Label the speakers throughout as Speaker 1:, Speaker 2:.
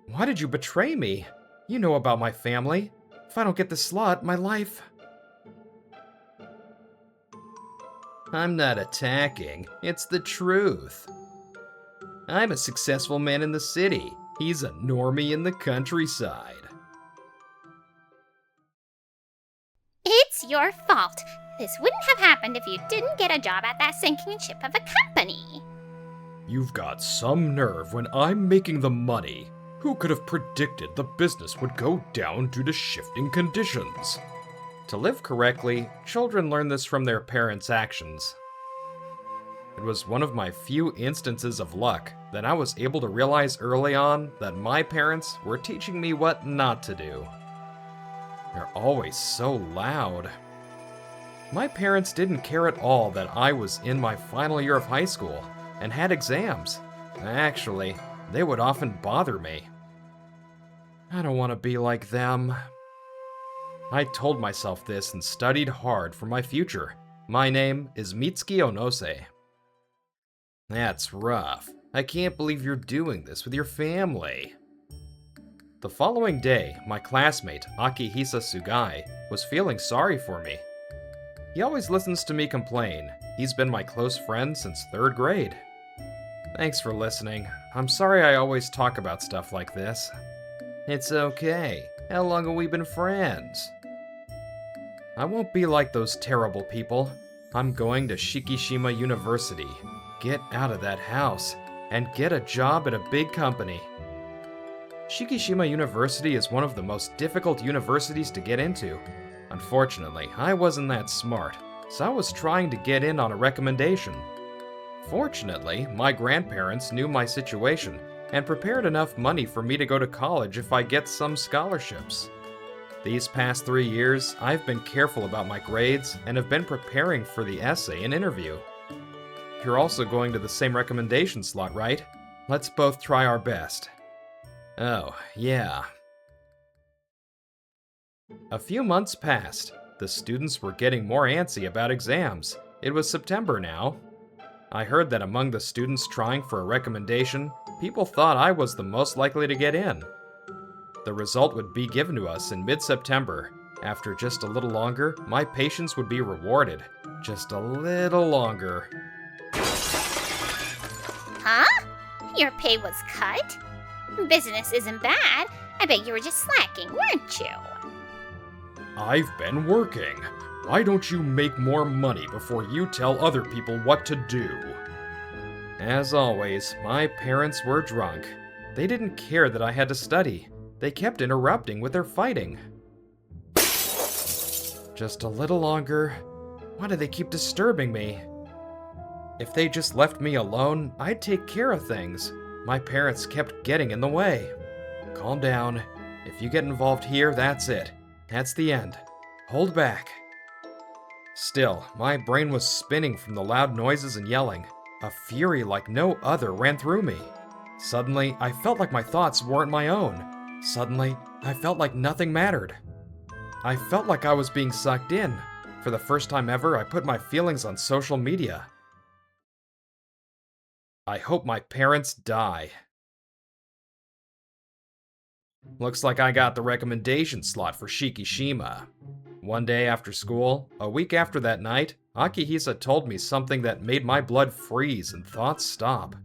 Speaker 1: Why did you betray me? You know about my family. If I don't get this slot, my life... I'm not attacking. It's the truth. I'm a successful man in the city. He's a normie in the countryside.
Speaker 2: It's your fault. This wouldn't have happened if you didn't get a job at that sinking ship of a company.
Speaker 1: You've got some nerve when I'm making the money. Who could have predicted the business would go down due to shifting conditions? To live correctly, children learn this from their parents' actions. It was one of my few instances of luck that I was able to realize early on that my parents were teaching me what not to do. They're always so loud. My parents didn't care at all that I was in my final year of high school and had exams. Actually, they would often bother me. I don't want to be like them. I told myself this and studied hard for my future. My name is Mitsuki Onose. That's rough. I can't believe you're doing this with your family. The following day, my classmate, Akihisa Sugai, was feeling sorry for me. He always listens to me complain. He's been my close friend since 3rd grade. Thanks for listening. I'm sorry I always talk about stuff like this. It's okay. How long have we been friends? I won't be like those terrible people. I'm going to Shikishima University, get out of that house, and get a job at a big company. Shikishima University is one of the most difficult universities to get into. Unfortunately, I wasn't that smart, so I was trying to get in on a recommendation. Fortunately, my grandparents knew my situation and prepared enough money for me to go to college if I get some scholarships. These past 3 years, I've been careful about my grades and have been preparing for the essay and interview. You're also going to the same recommendation slot, right? Let's both try our best. Oh, yeah. A few months passed. The students were getting more antsy about exams. It was September now. I heard that among the students trying for a recommendation, people thought I was the most likely to get in. The result would be given to us in mid-September. After just a little longer, my patience would be rewarded. Just a little longer.
Speaker 2: Huh? Your pay was cut? Business isn't bad. I bet you were just slacking, weren't you?
Speaker 1: I've been working. Why don't you make more money before you tell other people what to do? As always, my parents were drunk. They didn't care that I had to study. They kept interrupting with their fighting. Just a little longer. Why do they keep disturbing me? If they just left me alone, I'd take care of things. My parents kept getting in the way. Calm down. If you get involved here, that's it. That's the end. Hold back. Still, my brain was spinning from the loud noises and yelling. A fury like no other ran through me. Suddenly, I felt like my thoughts weren't my own. Suddenly, I felt like nothing mattered. I felt like I was being sucked in. For the first time ever, I put my feelings on social media. I hope my parents die. Looks like I got the recommendation slot for Shikishima. One day after school, a week after that night, Akihisa told me something that made my blood freeze and thoughts stop.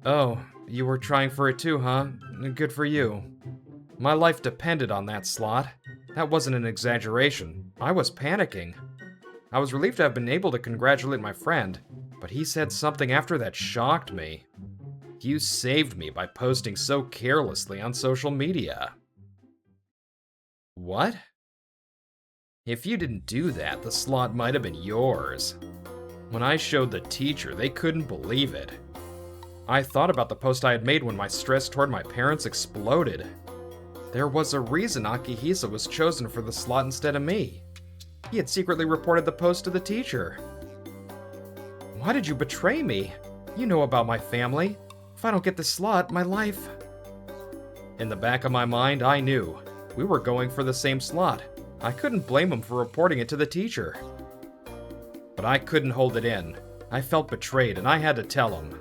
Speaker 1: Oh, you were trying for it too, huh? Good for you. My life depended on that slot. That wasn't an exaggeration. I was panicking. I was relieved to have been able to congratulate my friend, but he said something after that shocked me. You saved me by posting so carelessly on social media. What? If you didn't do that, the slot might have been yours. When I showed the teacher, they couldn't believe it. I thought about the post I had made when my stress toward my parents exploded. There was a reason Akihisa was chosen for the slot instead of me. He had secretly reported the post to the teacher. Why did you betray me? You know about my family. If I don't get this slot, my life... In the back of my mind, I knew. We were going for the same slot. I couldn't blame him for reporting it to the teacher. But I couldn't hold it in. I felt betrayed and I had to tell him.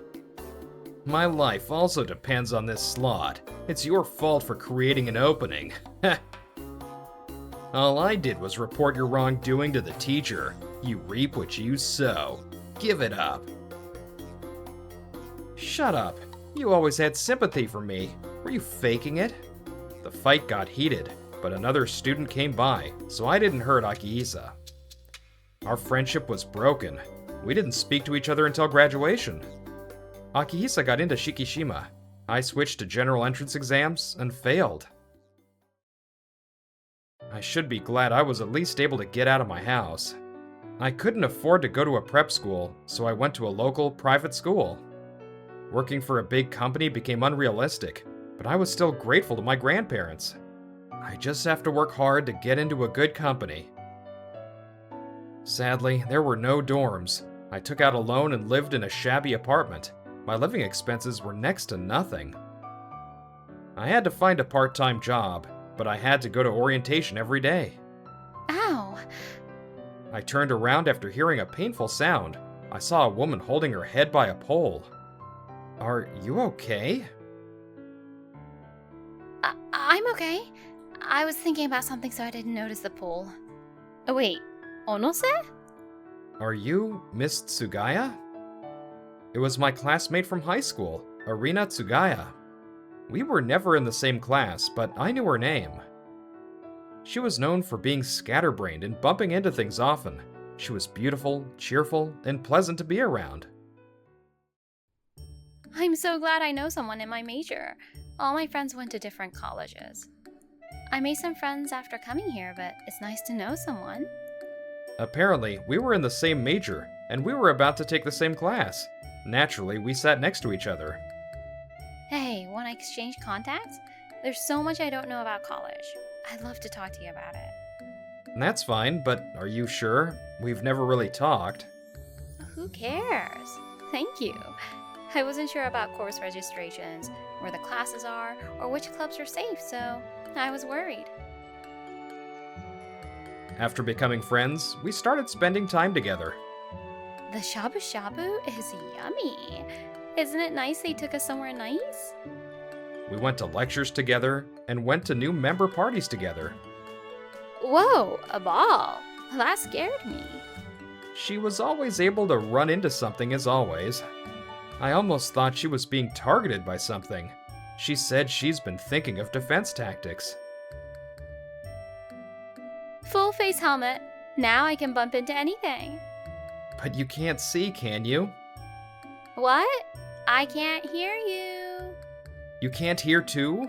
Speaker 1: My life also depends on this slot. It's your fault for creating an opening. All I did was report your wrongdoing to the teacher. You reap what you sow. Give it up. Shut up. You always had sympathy for me. Were you faking it? The fight got heated, but another student came by, so I didn't hurt Akihisa. Our friendship was broken. We didn't speak to each other until graduation. Akihisa got into Shikishima. I switched to general entrance exams and failed. I should be glad I was at least able to get out of my house. I couldn't afford to go to a prep school, so I went to a local private school. Working for a big company became unrealistic, but I was still grateful to my grandparents. I just have to work hard to get into a good company. Sadly, there were no dorms. I took out a loan and lived in a shabby apartment. My living expenses were next to nothing. I had to find a part-time job, but I had to go to orientation every day.
Speaker 2: Ow!
Speaker 1: I turned around after hearing a painful sound. I saw a woman holding her head by a pole. Are you okay?
Speaker 2: I'm okay. I was thinking about something, so I didn't notice the pole. Oh, wait. Onose?
Speaker 1: Are you Miss Tsugaya? It was my classmate from high school, Arina Tsugaya. We were never in the same class, but I knew her name. She was known for being scatterbrained and bumping into things often. She was beautiful, cheerful, and pleasant to be around.
Speaker 2: I'm so glad I know someone in my major. All my friends went to different colleges. I made some friends after coming here, but it's nice to know someone.
Speaker 1: Apparently, we were in the same major, and we were about to take the same class. Naturally, we sat next to each other.
Speaker 2: Hey, want to exchange contacts? There's so much I don't know about college. I'd love to talk to you about it.
Speaker 1: That's fine, but are you sure? We've never really talked.
Speaker 2: Who cares? Thank you. I wasn't sure about course registrations, where the classes are, or which clubs are safe, so I was worried.
Speaker 1: After becoming friends, we started spending time together.
Speaker 2: The shabu shabu is yummy. Isn't it nice they took us somewhere nice?
Speaker 1: We went to lectures together and went to new member parties together.
Speaker 2: Whoa, a ball. That scared me.
Speaker 1: She was always able to run into something as always. I almost thought she was being targeted by something. She said she's been thinking of defense tactics.
Speaker 2: Full face helmet. Now I can bump into anything.
Speaker 1: But you can't see, can you?
Speaker 2: What? I can't hear you.
Speaker 1: You can't hear too?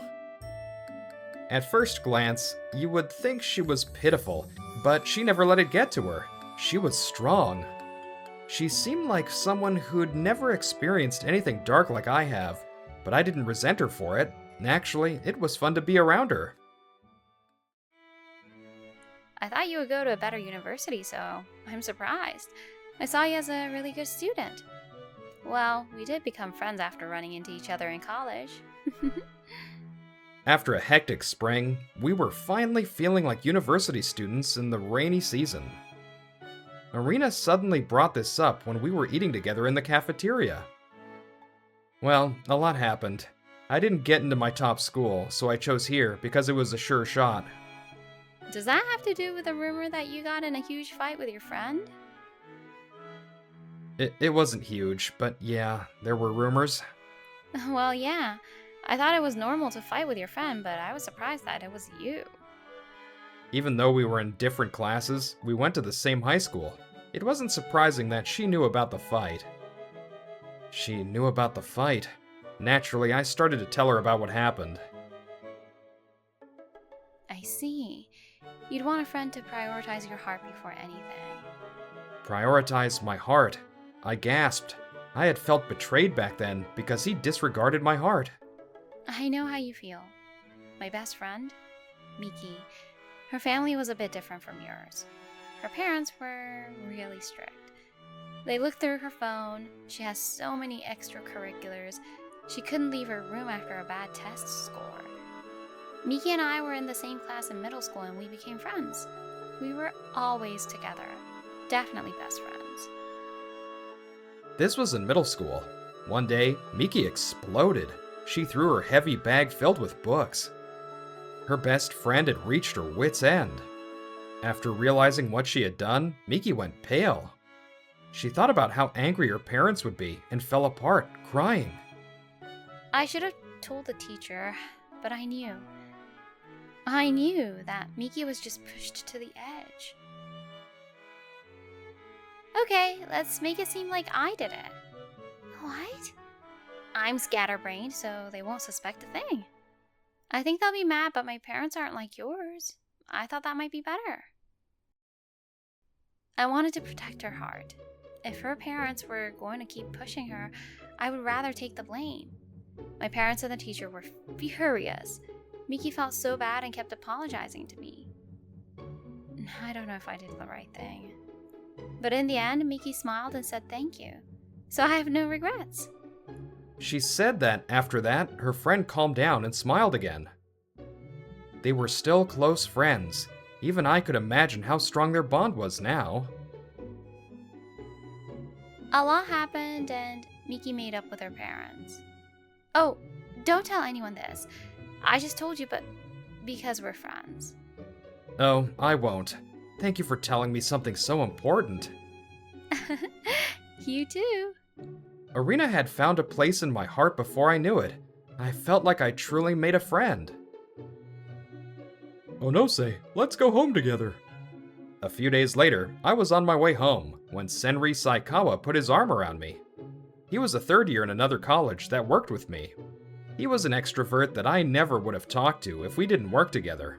Speaker 1: At first glance, you would think she was pitiful, but she never let it get to her. She was strong. She seemed like someone who'd never experienced anything dark like I have, but I didn't resent her for it. Actually, it was fun to be around her.
Speaker 2: I thought you would go to a better university, so I'm surprised. I saw you as a really good student. Well, we did become friends after running into each other in college.
Speaker 1: After a hectic spring, we were finally feeling like university students in the rainy season. Arina suddenly brought this up when we were eating together in the cafeteria. Well, a lot happened. I didn't get into my top school, so I chose here because it was a sure shot.
Speaker 2: Does that have to do with the rumor that you got in a huge fight with your friend?
Speaker 1: It wasn't huge, but yeah, there were rumors.
Speaker 2: Well, yeah. I thought it was normal to fight with your friend, but I was surprised that it was you.
Speaker 1: Even though we were in different classes, we went to the same high school. It wasn't surprising that she knew about the fight. She knew about the fight. Naturally, I started to tell her about what happened.
Speaker 2: I see. You'd want a friend to prioritize your heart before anything.
Speaker 1: Prioritize my heart. I gasped. I had felt betrayed back then because he disregarded my heart.
Speaker 2: I know how you feel. My best friend, Miki, her family was a bit different from yours. Her parents were really strict. They looked through her phone. She has so many extracurriculars. She couldn't leave her room after a bad test score. Miki and I were in the same class in middle school and we became friends. We were always together. Definitely best friends.
Speaker 1: This was in middle school. One day, Miki exploded. She threw her heavy bag filled with books. Her best friend had reached her wit's end. After realizing what she had done, Miki went pale. She thought about how angry her parents would be and fell apart, crying.
Speaker 2: I should have told the teacher, but I knew. I knew that Miki was just pushed to the edge. Okay, let's make it seem like I did it. What? I'm scatterbrained, so they won't suspect a thing. I think they'll be mad, but my parents aren't like yours. I thought that might be better. I wanted to protect her heart. If her parents were going to keep pushing her, I would rather take the blame. My parents and the teacher were furious. Miki felt so bad and kept apologizing to me. I don't know if I did the right thing. But in the end, Miki smiled and said thank you. So I have no regrets.
Speaker 1: She said that after that, her friend calmed down and smiled again. They were still close friends. Even I could imagine how strong their bond was now.
Speaker 2: A lot happened and Miki made up with her parents. Oh, don't tell anyone this. I just told you, but because we're friends.
Speaker 1: Oh, I won't. Thank you for telling me something so important.
Speaker 2: You too.
Speaker 1: Arena had found a place in my heart before I knew it. I felt like I truly made a friend. Onose, let's go home together. A few days later, I was on my way home when Senri Saikawa put his arm around me. He was a third year in another college that worked with me. He was an extrovert that I never would have talked to if we didn't work together.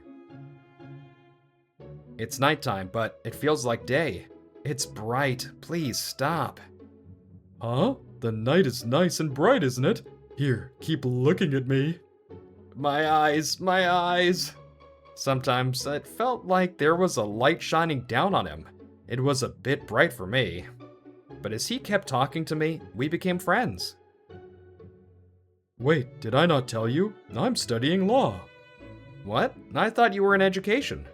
Speaker 1: It's nighttime, but it feels like day. It's bright. Please stop. Huh? The night is nice and bright, isn't it? Here, keep looking at me. My eyes, my eyes. Sometimes it felt like there was a light shining down on him. It was a bit bright for me. But as he kept talking to me, we became friends. Wait, did I not tell you? I'm studying law. What? I thought you were in education.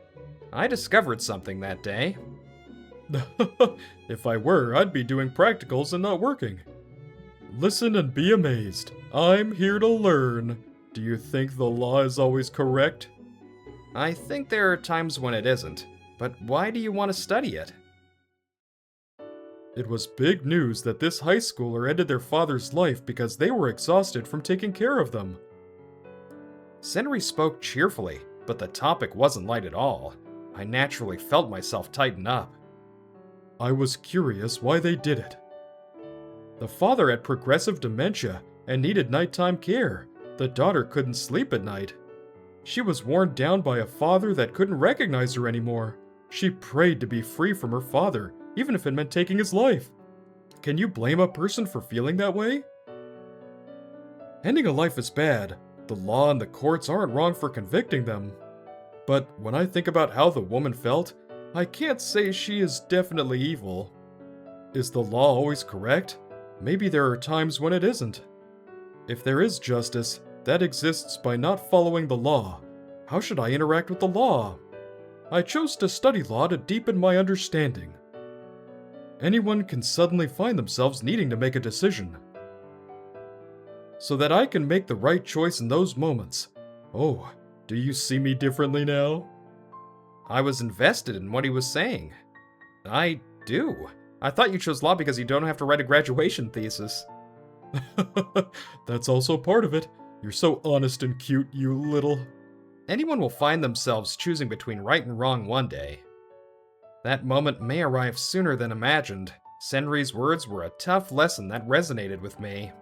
Speaker 1: I discovered something that day. If I were, I'd be doing practicals and not working. Listen and be amazed. I'm here to learn. Do you think the law is always correct? I think there are times when it isn't, but why do you want to study it? It was big news that this high schooler ended their father's life because they were exhausted from taking care of them. Senri spoke cheerfully, but the topic wasn't light at all. I naturally felt myself tighten up. I was curious why they did it. The father had progressive dementia and needed nighttime care. The daughter couldn't sleep at night. She was worn down by a father that couldn't recognize her anymore. She prayed to be free from her father, even if it meant taking his life. Can you blame a person for feeling that way? Ending a life is bad. The law and the courts aren't wrong for convicting them. But when I think about how the woman felt, I can't say she is definitely evil. Is the law always correct? Maybe there are times when it isn't. If there is justice, that exists by not following the law. How should I interact with the law? I chose to study law to deepen my understanding. Anyone can suddenly find themselves needing to make a decision. So that I can make the right choice in those moments. Oh, do you see me differently now? I was invested in what he was saying. I do. I thought you chose law because you don't have to write a graduation thesis. That's also part of it. You're so honest and cute, you little... Anyone will find themselves choosing between right and wrong one day. That moment may arrive sooner than imagined. Senri's words were a tough lesson that resonated with me.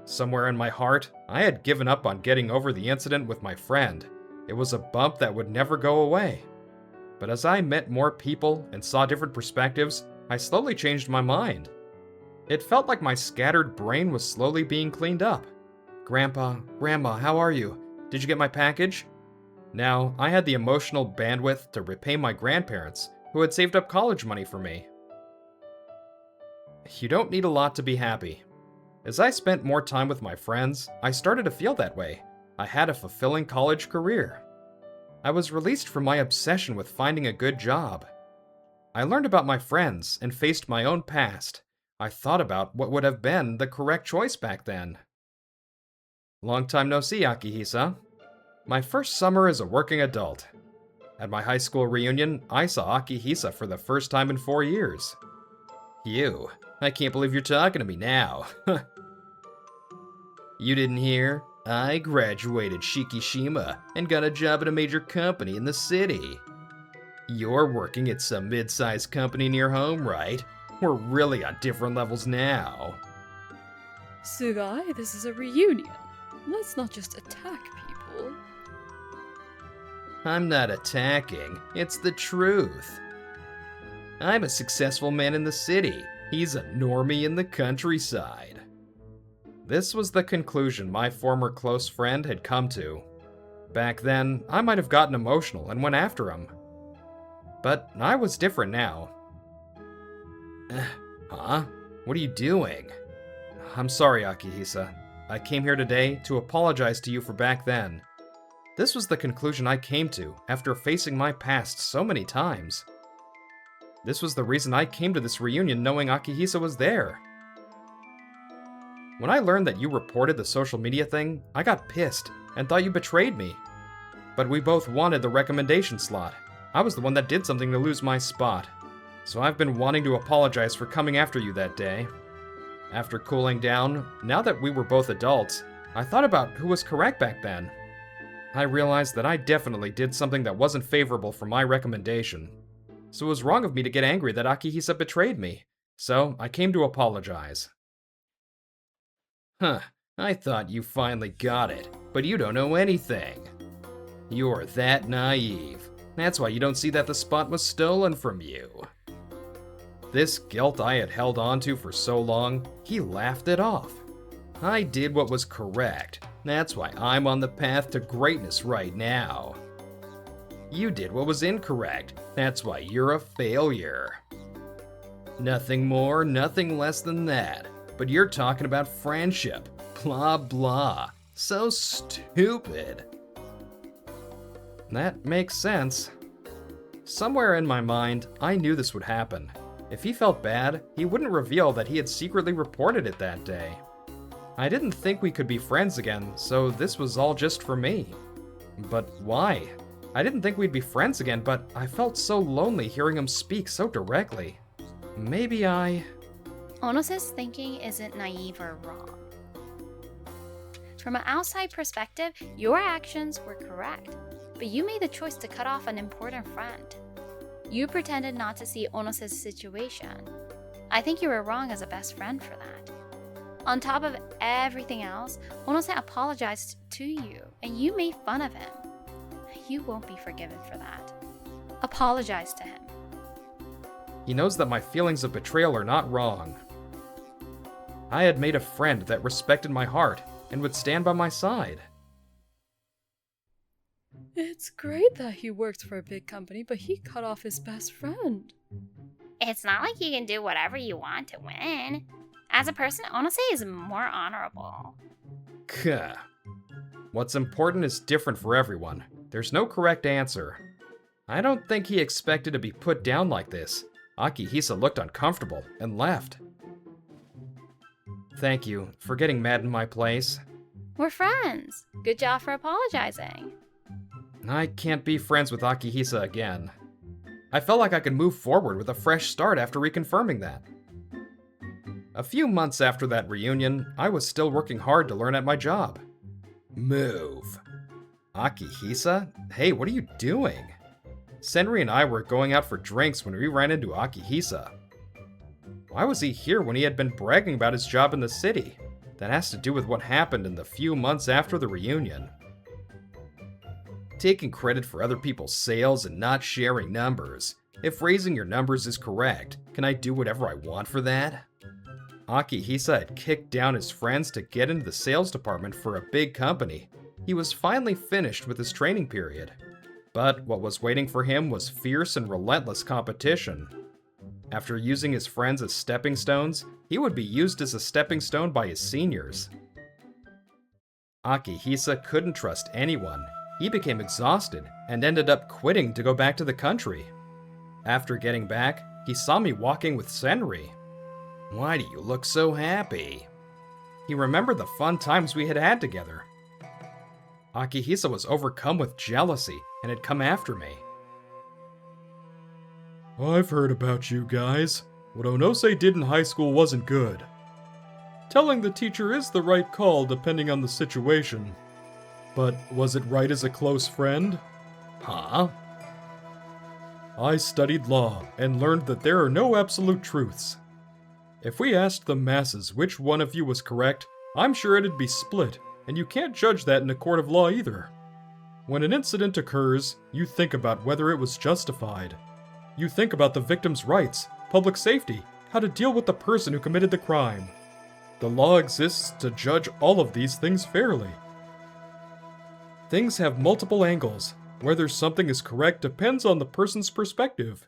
Speaker 1: Somewhere in my heart, I had given up on getting over the incident with my friend. It was a bump that would never go away. But as I met more people and saw different perspectives, I slowly changed my mind. It felt like my scattered brain was slowly being cleaned up. Grandpa, Grandma, how are you? Did you get my package? Now, I had the emotional bandwidth to repay my grandparents, who had saved up college money for me. You don't need a lot to be happy. As I spent more time with my friends, I started to feel that way. I had a fulfilling college career. I was released from my obsession with finding a good job. I learned about my friends and faced my own past. I thought about what would have been the correct choice back then. Long time no see, Akihisa. My first summer as a working adult. At my high school reunion, I saw Akihisa for the first time in 4 years. You, I can't believe you're talking to me now. You didn't hear? I graduated Shikishima and got a job at a major company in the city. You're working at some mid-sized company near home, right? We're really on different levels now.
Speaker 3: Sugai, this is a reunion. Let's not just attack people.
Speaker 1: I'm not attacking, it's the truth. I'm a successful man in the city. He's a normie in the countryside. This was the conclusion my former close friend had come to. Back then, I might have gotten emotional and went after him. But I was different now. Huh? What are you doing? I'm sorry, Akihisa. I came here today to apologize to you for back then. This was the conclusion I came to after facing my past so many times. This was the reason I came to this reunion knowing Akihisa was there. When I learned that you reported the social media thing, I got pissed and thought you betrayed me. But we both wanted the recommendation slot. I was the one that did something to lose my spot. So I've been wanting to apologize for coming after you that day. After cooling down, now that we were both adults, I thought about who was correct back then. I realized that I definitely did something that wasn't favorable for my recommendation. So it was wrong of me to get angry that Akihisa betrayed me. So I came to apologize. Huh, I thought you finally got it, but you don't know anything. You're that naive. That's why you don't see that the spot was stolen from you. This guilt I had held on to for so long, he laughed it off. I did what was correct. That's why I'm on the path to greatness right now. You did what was incorrect. That's why you're a failure. Nothing more, nothing less than that. But you're talking about friendship. Blah, blah. So stupid. That makes sense. Somewhere in my mind, I knew this would happen. If he felt bad, he wouldn't reveal that he had secretly reported it that day. I didn't think we could be friends again, so this was all just for me. But why? I didn't think we'd be friends again, but I felt so lonely hearing him speak so directly. Maybe
Speaker 2: Onose's thinking isn't naive or wrong. From an outside perspective, your actions were correct, but you made the choice to cut off an important friend. You pretended not to see Onose's situation. I think you were wrong as a best friend for that. On top of everything else, Onose apologized to you, and you made fun of him. You won't be forgiven for that. Apologize to him.
Speaker 1: He knows that my feelings of betrayal are not wrong. I had made a friend that respected my heart and would stand by my side.
Speaker 3: It's great that he works for a big company, but he cut off his best friend.
Speaker 2: It's not like you can do whatever you want to win. As a person, Onose is more honorable.
Speaker 1: Kuh. What's important is different for everyone. There's no correct answer. I don't think he expected to be put down like this. Akihisa looked uncomfortable and left. Thank you for getting mad in my place.
Speaker 2: We're friends. Good job for apologizing.
Speaker 1: I can't be friends with Akihisa again. I felt like I could move forward with a fresh start after reconfirming that. A few months after that reunion, I was still working hard to learn at my job. Move. Akihisa? Hey, what are you doing? Senri and I were going out for drinks when we ran into Akihisa. Why was he here when he had been bragging about his job in the city? That has to do with what happened in the few months after the reunion. Taking credit for other people's sales and not sharing numbers. If raising your numbers is correct, can I do whatever I want for that? Akihisa had kicked down his friends to get into the sales department for a big company. He was finally finished with his training period. But what was waiting for him was fierce and relentless competition. After using his friends as stepping stones, he would be used as a stepping stone by his seniors. Akihisa couldn't trust anyone. He became exhausted and ended up quitting to go back to the country. After getting back, he saw me walking with Senri. Why do you look so happy? He remembered the fun times we had had together. Akihisa was overcome with jealousy and had come after me. I've heard about you guys. What Onose did in high school wasn't good. Telling the teacher is the right call depending on the situation. But was it right as a close friend? Huh? I studied law and learned that there are no absolute truths. If we asked the masses which one of you was correct, I'm sure it'd be split, and you can't judge that in a court of law either. When an incident occurs, you think about whether it was justified. You think about the victim's rights, public safety, how to deal with the person who committed the crime. The law exists to judge all of these things fairly. Things have multiple angles. Whether something is correct depends on the person's perspective.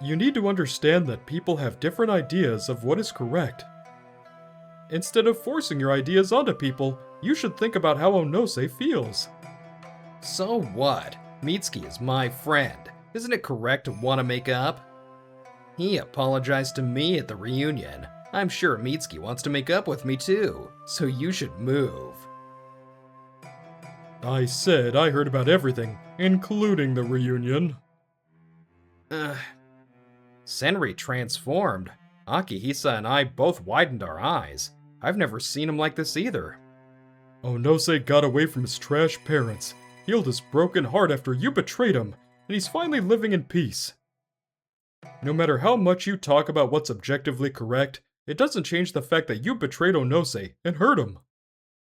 Speaker 1: You need to understand that people have different ideas of what is correct. Instead of forcing your ideas onto people, you should think about how Onose feels. So what? Mitsuki is my friend. Isn't it correct to want to make up? He apologized to me at the reunion. I'm sure Mitsuki wants to make up with me too, so you should move. I said I heard about everything, including the reunion. Senri transformed. Akihisa and I both widened our eyes. I've never seen him like this either. Onose got away from his trash parents, healed his broken heart after you betrayed him, and he's finally living in peace. No matter how much you talk about what's objectively correct, it doesn't change the fact that you betrayed Onose and hurt him.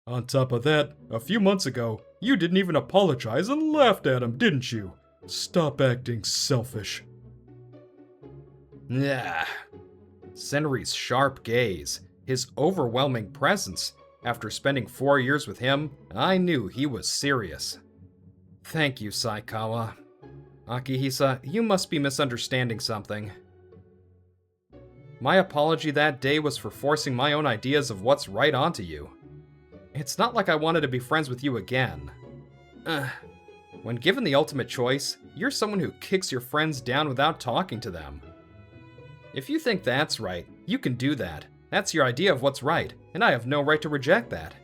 Speaker 1: On top of that, a few months ago, you didn't even apologize and laughed at him, didn't you? Stop acting selfish. Yeah. Senri's sharp gaze, his overwhelming presence. After spending 4 years with him, I knew he was serious. Thank you, Saikawa. Akihisa, you must be misunderstanding something. My apology that day was for forcing my own ideas of what's right onto you. It's not like I wanted to be friends with you again. When given the ultimate choice, you're someone who kicks your friends down without talking to them. If you think that's right, you can do that. That's your idea of what's right, and I have no right to reject that.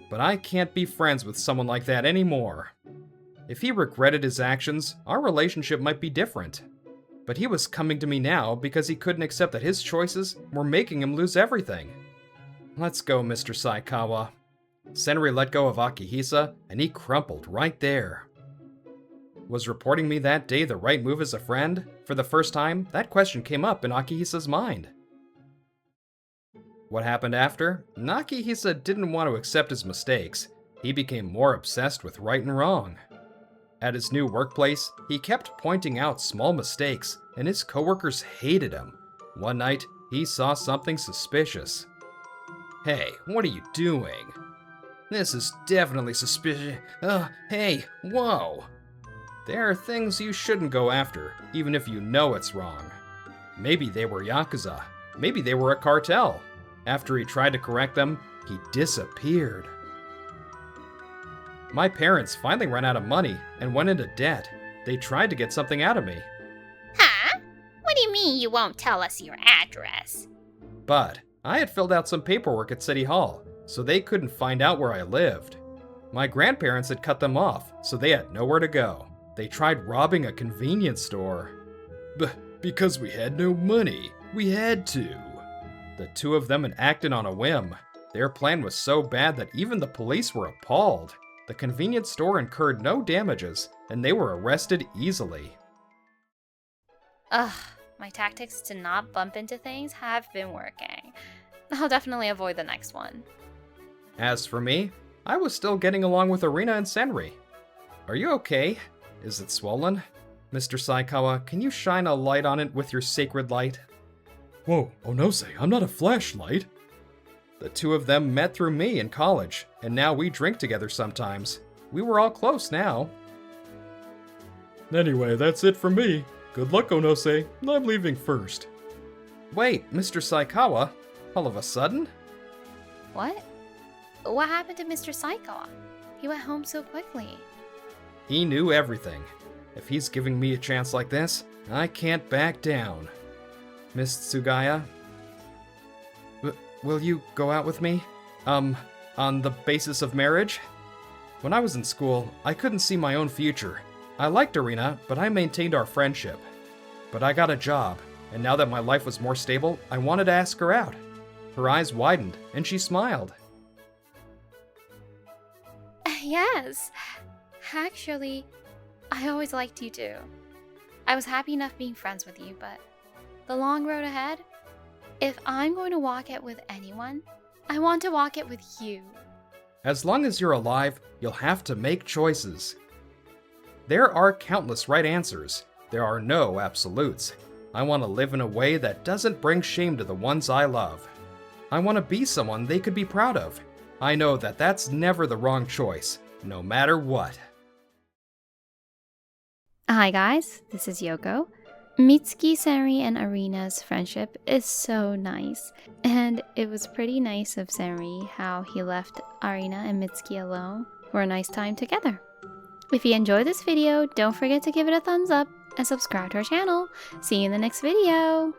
Speaker 1: But I can't be friends with someone like that anymore. If he regretted his actions, our relationship might be different. But he was coming to me now because he couldn't accept that his choices were making him lose everything. Let's go, Mr. Saikawa. Senri let go of Akihisa, and he crumpled right there. Was reporting me that day the right move as a friend? For the first time, that question came up in Akihisa's mind. What happened after? Akihisa didn't want to accept his mistakes. He became more obsessed with right and wrong. At his new workplace, he kept pointing out small mistakes, and his coworkers hated him. One night, he saw something suspicious. Hey, what are you doing? This is definitely suspicious. Hey, whoa! There are things you shouldn't go after, even if you know it's wrong. Maybe they were Yakuza. Maybe they were a cartel. After he tried to correct them, he disappeared. My parents finally ran out of money and went into debt. They tried to get something out of me.
Speaker 2: Huh? What do you mean you won't tell us your address?
Speaker 1: But I had filled out some paperwork at City Hall, so they couldn't find out where I lived. My grandparents had cut them off, so they had nowhere to go. They tried robbing a convenience store. Because we had no money, we had to. The two of them had acted on a whim. Their plan was so bad that even the police were appalled. The convenience store incurred no damages, and they were arrested easily.
Speaker 2: Ugh, my tactics to not bump into things have been working. I'll definitely avoid the next one.
Speaker 1: As for me, I was still getting along with Arena and Senri. Are you okay? Is it swollen? Mr. Saikawa, can you shine a light on it with your sacred light? Whoa, Onose, I'm not a flashlight. The two of them met through me in college, and now we drink together sometimes. We were all close now. Anyway, that's it from me. Good luck, Onose. I'm leaving first. Wait, Mr. Saikawa? All of a sudden?
Speaker 2: What? What happened to Mr. Saikawa? He went home so quickly.
Speaker 1: He knew everything. If he's giving me a chance like this, I can't back down. Miss Tsugaya, will you go out with me? On the basis of marriage? When I was in school, I couldn't see my own future. I liked Arena, but I maintained our friendship. But I got a job, and now that my life was more stable, I wanted to ask her out. Her eyes widened, and she smiled.
Speaker 2: Yes. Actually, I always liked you too. I was happy enough being friends with you, but the long road ahead, if I'm going to walk it with anyone, I want to walk it with you.
Speaker 1: As long as you're alive, you'll have to make choices. There are countless right answers. There are no absolutes. I want to live in a way that doesn't bring shame to the ones I love. I want to be someone they could be proud of. I know that that's never the wrong choice, no matter what.
Speaker 2: Hi guys, this is Yoko. Mitsuki, Senri, and Arena's friendship is so nice, and it was pretty nice of Senri how he left Arena and Mitsuki alone for a nice time together. If you enjoyed this video, don't forget to give it a thumbs up and subscribe to our channel. See you in the next video!